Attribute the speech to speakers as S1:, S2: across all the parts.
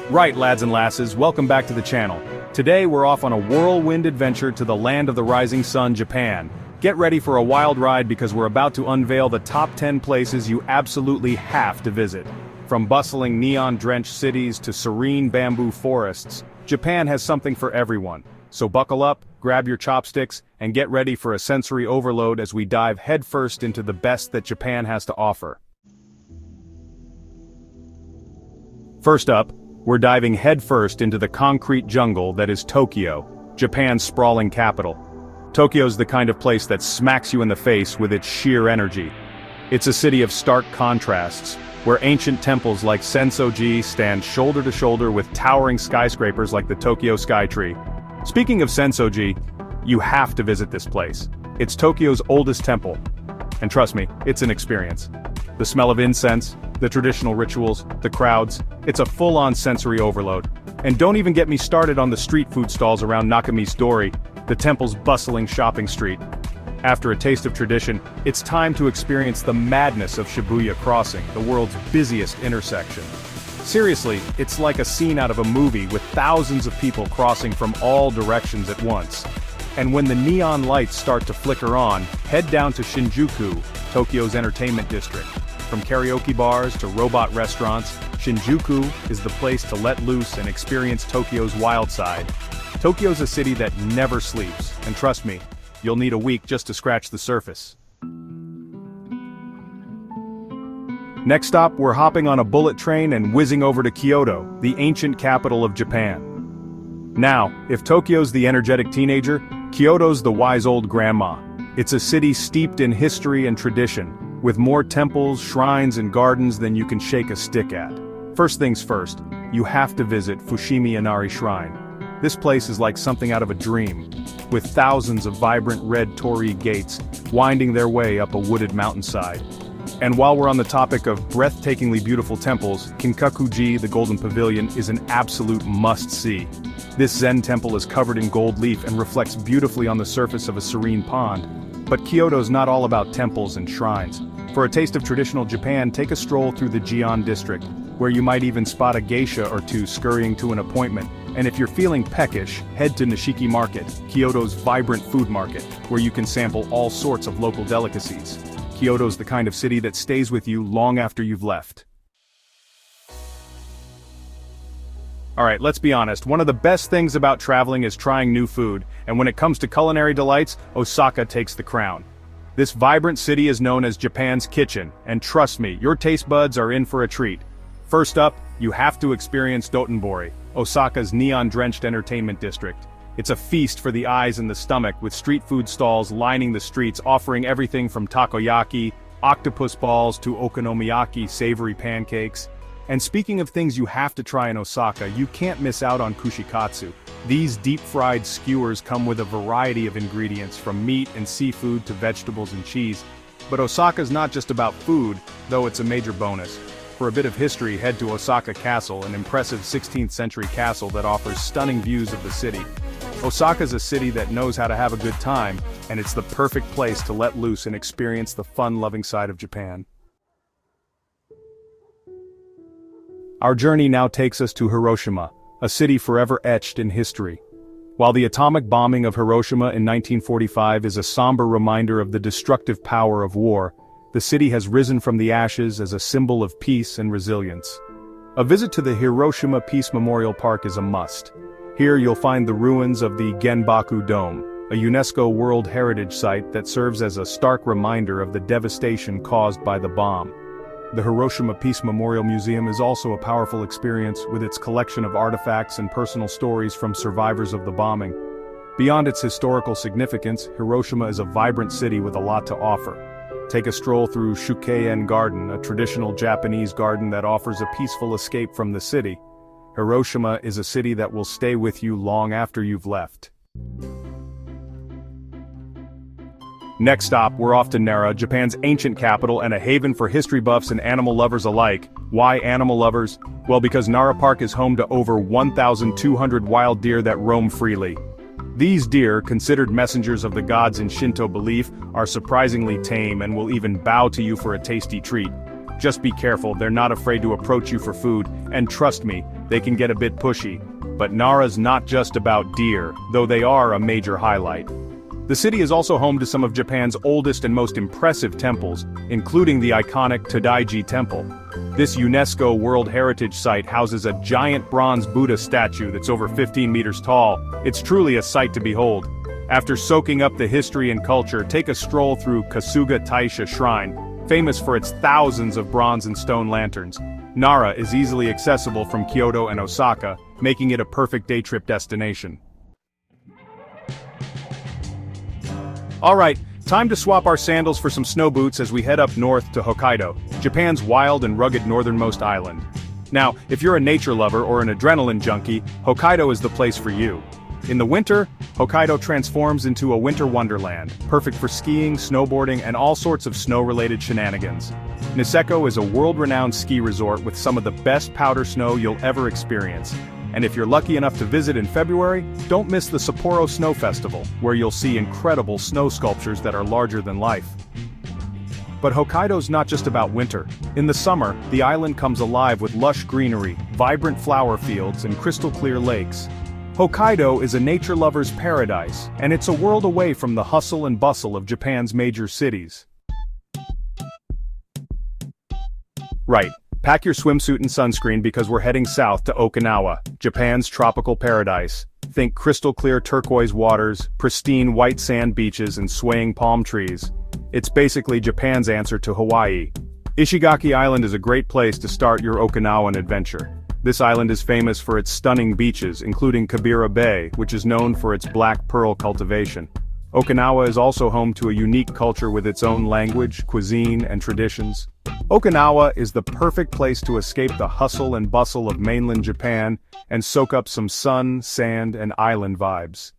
S1: Right, lads and lasses, welcome back to the channel. Today we're off on a whirlwind adventure to the land of the rising sun, Japan. Get ready for a wild ride because we're about to unveil the top 10 places you absolutely have to visit. From bustling neon-drenched cities to serene bamboo forests, Japan has something for everyone. So buckle up, grab your chopsticks, and get ready for a sensory overload as we dive headfirst into the best that Japan has to offer. First up, we're diving headfirst into the concrete jungle that is Tokyo, Japan's sprawling capital. Tokyo's the kind of place that smacks you in the face with its sheer energy. It's a city of stark contrasts, where ancient temples like Sensoji stand shoulder to shoulder with towering skyscrapers like the Tokyo Skytree. Speaking of Sensoji, you have to visit this place. It's Tokyo's oldest temple. And trust me, it's an experience. The smell of incense, the traditional rituals, the crowds, it's a full-on sensory overload. And don't even get me started on the street food stalls around Nakamisdori, the temple's bustling shopping street. After a taste of tradition, it's time to experience the madness of Shibuya Crossing, the world's busiest intersection. Seriously, it's like a scene out of a movie with thousands of people crossing from all directions at once. And when the neon lights start to flicker on, head down to Shinjuku, Tokyo's entertainment district. From karaoke bars to robot restaurants, Shinjuku is the place to let loose and experience Tokyo's wild side. Tokyo's a city that never sleeps, and trust me, you'll need a week just to scratch the surface. Next stop, we're hopping on a bullet train and whizzing over to Kyoto, the ancient capital of Japan. Now, if Tokyo's the energetic teenager, Kyoto's the wise old grandma. It's a city steeped in history and tradition, with more temples, shrines, and gardens than you can shake a stick at. First things first, you have to visit Fushimi Inari Shrine. This place is like something out of a dream, with thousands of vibrant red torii gates winding their way up a wooded mountainside. And while we're on the topic of breathtakingly beautiful temples, Kinkakuji, the Golden Pavilion, is an absolute must-see. This Zen temple is covered in gold leaf and reflects beautifully on the surface of a serene pond. But Kyoto's not all about temples and shrines. For a taste of traditional Japan, take a stroll through the Gion district, where you might even spot a geisha or two scurrying to an appointment. And if you're feeling peckish, head to Nishiki Market, Kyoto's vibrant food market, where you can sample all sorts of local delicacies. Kyoto's the kind of city that stays with you long after you've left. Alright, let's be honest, one of the best things about traveling is trying new food, and when it comes to culinary delights, Osaka takes the crown. This vibrant city is known as Japan's kitchen, and trust me, your taste buds are in for a treat. First up, you have to experience Dotonbori, Osaka's neon-drenched entertainment district. It's a feast for the eyes and the stomach, with street food stalls lining the streets offering everything from takoyaki, octopus balls to okonomiyaki savory pancakes. And speaking of things you have to try in Osaka, you can't miss out on kushikatsu. These deep-fried skewers come with a variety of ingredients from meat and seafood to vegetables and cheese. But Osaka's not just about food, though it's a major bonus. For a bit of history, head to Osaka Castle, an impressive 16th century castle that offers stunning views of the city. Osaka's a city that knows how to have a good time, and it's the perfect place to let loose and experience the fun-loving side of Japan. Our journey now takes us to Hiroshima, a city forever etched in history. While the atomic bombing of Hiroshima in 1945 is a somber reminder of the destructive power of war, the city has risen from the ashes as a symbol of peace and resilience. A visit to the Hiroshima Peace Memorial Park is a must. Here you'll find the ruins of the Genbaku Dome, a UNESCO World Heritage Site that serves as a stark reminder of the devastation caused by the bomb. The Hiroshima Peace Memorial Museum is also a powerful experience with its collection of artifacts and personal stories from survivors of the bombing. Beyond its historical significance, Hiroshima is a vibrant city with a lot to offer. Take a stroll through Shukeien Garden, a traditional Japanese garden that offers a peaceful escape from the city. Hiroshima is a city that will stay with you long after you've left. Next stop, we're off to Nara, Japan's ancient capital and a haven for history buffs and animal lovers alike. Why animal lovers? Well, because Nara Park is home to over 1,200 wild deer that roam freely. These deer, considered messengers of the gods in Shinto belief, are surprisingly tame and will even bow to you for a tasty treat. Just be careful, they're not afraid to approach you for food, and trust me, they can get a bit pushy. But Nara's not just about deer, though they are a major highlight. The city is also home to some of Japan's oldest and most impressive temples, including the iconic Todaiji Temple. This UNESCO World Heritage Site houses a giant bronze Buddha statue that's over 15 meters tall. It's truly a sight to behold. After soaking up the history and culture, take a stroll through Kasuga Taisha Shrine, famous for its thousands of bronze and stone lanterns. Nara is easily accessible from Kyoto and Osaka, making it a perfect day trip destination. Alright, time to swap our sandals for some snow boots as we head up north to Hokkaido, Japan's wild and rugged northernmost island. Now, if you're a nature lover or an adrenaline junkie, Hokkaido is the place for you. In the winter, Hokkaido transforms into a winter wonderland, perfect for skiing, snowboarding, and all sorts of snow-related shenanigans. Niseko is a world-renowned ski resort with some of the best powder snow you'll ever experience. And if you're lucky enough to visit in February, don't miss the Sapporo Snow Festival, where you'll see incredible snow sculptures that are larger than life. But Hokkaido's not just about winter. In the summer, the island comes alive with lush greenery, vibrant flower fields, and crystal-clear lakes. Hokkaido is a nature lover's paradise, and it's a world away from the hustle and bustle of Japan's major cities. Right. Pack your swimsuit and sunscreen because we're heading south to Okinawa, Japan's tropical paradise. Think crystal-clear turquoise waters, pristine white sand beaches, and swaying palm trees. It's basically Japan's answer to Hawaii. Ishigaki Island is a great place to start your Okinawan adventure. This island is famous for its stunning beaches, including Kabira Bay, which is known for its black pearl cultivation. Okinawa is also home to a unique culture with its own language, cuisine, and traditions. Okinawa is the perfect place to escape the hustle and bustle of mainland Japan and soak up some sun, sand, and island vibes.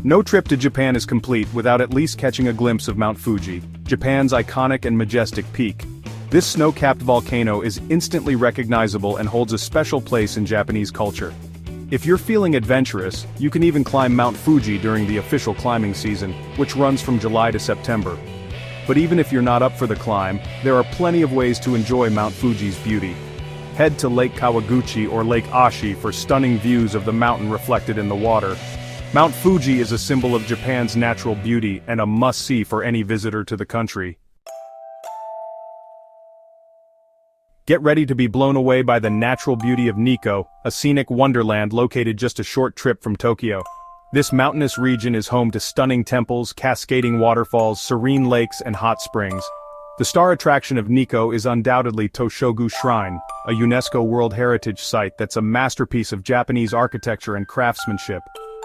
S1: No trip to Japan is complete without at least catching a glimpse of Mount Fuji, Japan's iconic and majestic peak. This snow-capped volcano is instantly recognizable and holds a special place in Japanese culture. If you're feeling adventurous, you can even climb Mount Fuji during the official climbing season, which runs from July to September. But even if you're not up for the climb, there are plenty of ways to enjoy Mount Fuji's beauty. Head to Lake Kawaguchi or Lake Ashi for stunning views of the mountain reflected in the water. Mount Fuji is a symbol of Japan's natural beauty and a must-see for any visitor to the country. Get ready to be blown away by the natural beauty of Nikko, a scenic wonderland located just a short trip from Tokyo. This mountainous region is home to stunning temples, cascading waterfalls, serene lakes, and hot springs. The star attraction of Nikko is undoubtedly Toshogu Shrine, a UNESCO World Heritage Site that's a masterpiece of Japanese architecture and craftsmanship.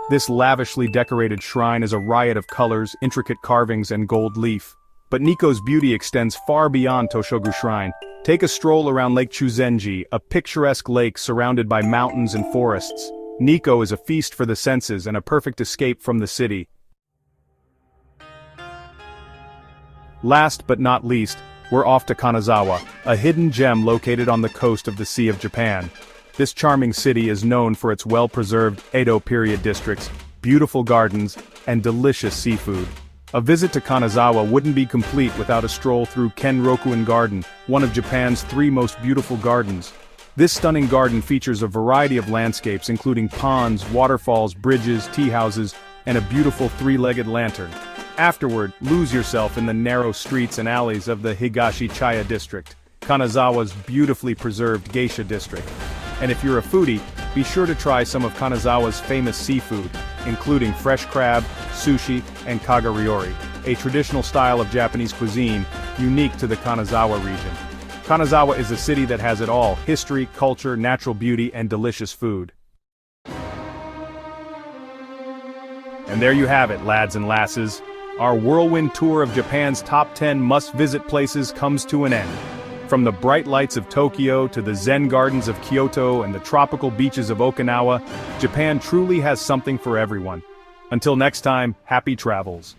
S1: This lavishly decorated shrine is a riot of colors, intricate carvings, and gold leaf. But Nikko's beauty extends far beyond Toshogu Shrine. Take a stroll around Lake Chuzenji, a picturesque lake surrounded by mountains and forests. Nikko is a feast for the senses and a perfect escape from the city. Last but not least, we're off to Kanazawa, a hidden gem located on the coast of the Sea of Japan. This charming city is known for its well-preserved Edo period districts, beautiful gardens, and delicious seafood. A visit to Kanazawa wouldn't be complete without a stroll through Kenrokuen Garden, one of Japan's 3 most beautiful gardens. This stunning garden features a variety of landscapes including ponds, waterfalls, bridges, tea houses, and a beautiful 3-legged lantern. Afterward, lose yourself in the narrow streets and alleys of the Higashi-Chaya district, Kanazawa's beautifully preserved geisha district. And if you're a foodie, be sure to try some of Kanazawa's famous seafood, including fresh crab, sushi, and kagariori, a traditional style of Japanese cuisine unique to the Kanazawa region. Kanazawa is a city that has it all: history, culture, natural beauty, and delicious food. And there you have it, lads and lasses. Our whirlwind tour of Japan's top 10 must-visit places comes to an end. From the bright lights of Tokyo to the Zen gardens of Kyoto and the tropical beaches of Okinawa, Japan truly has something for everyone. Until next time, happy travels.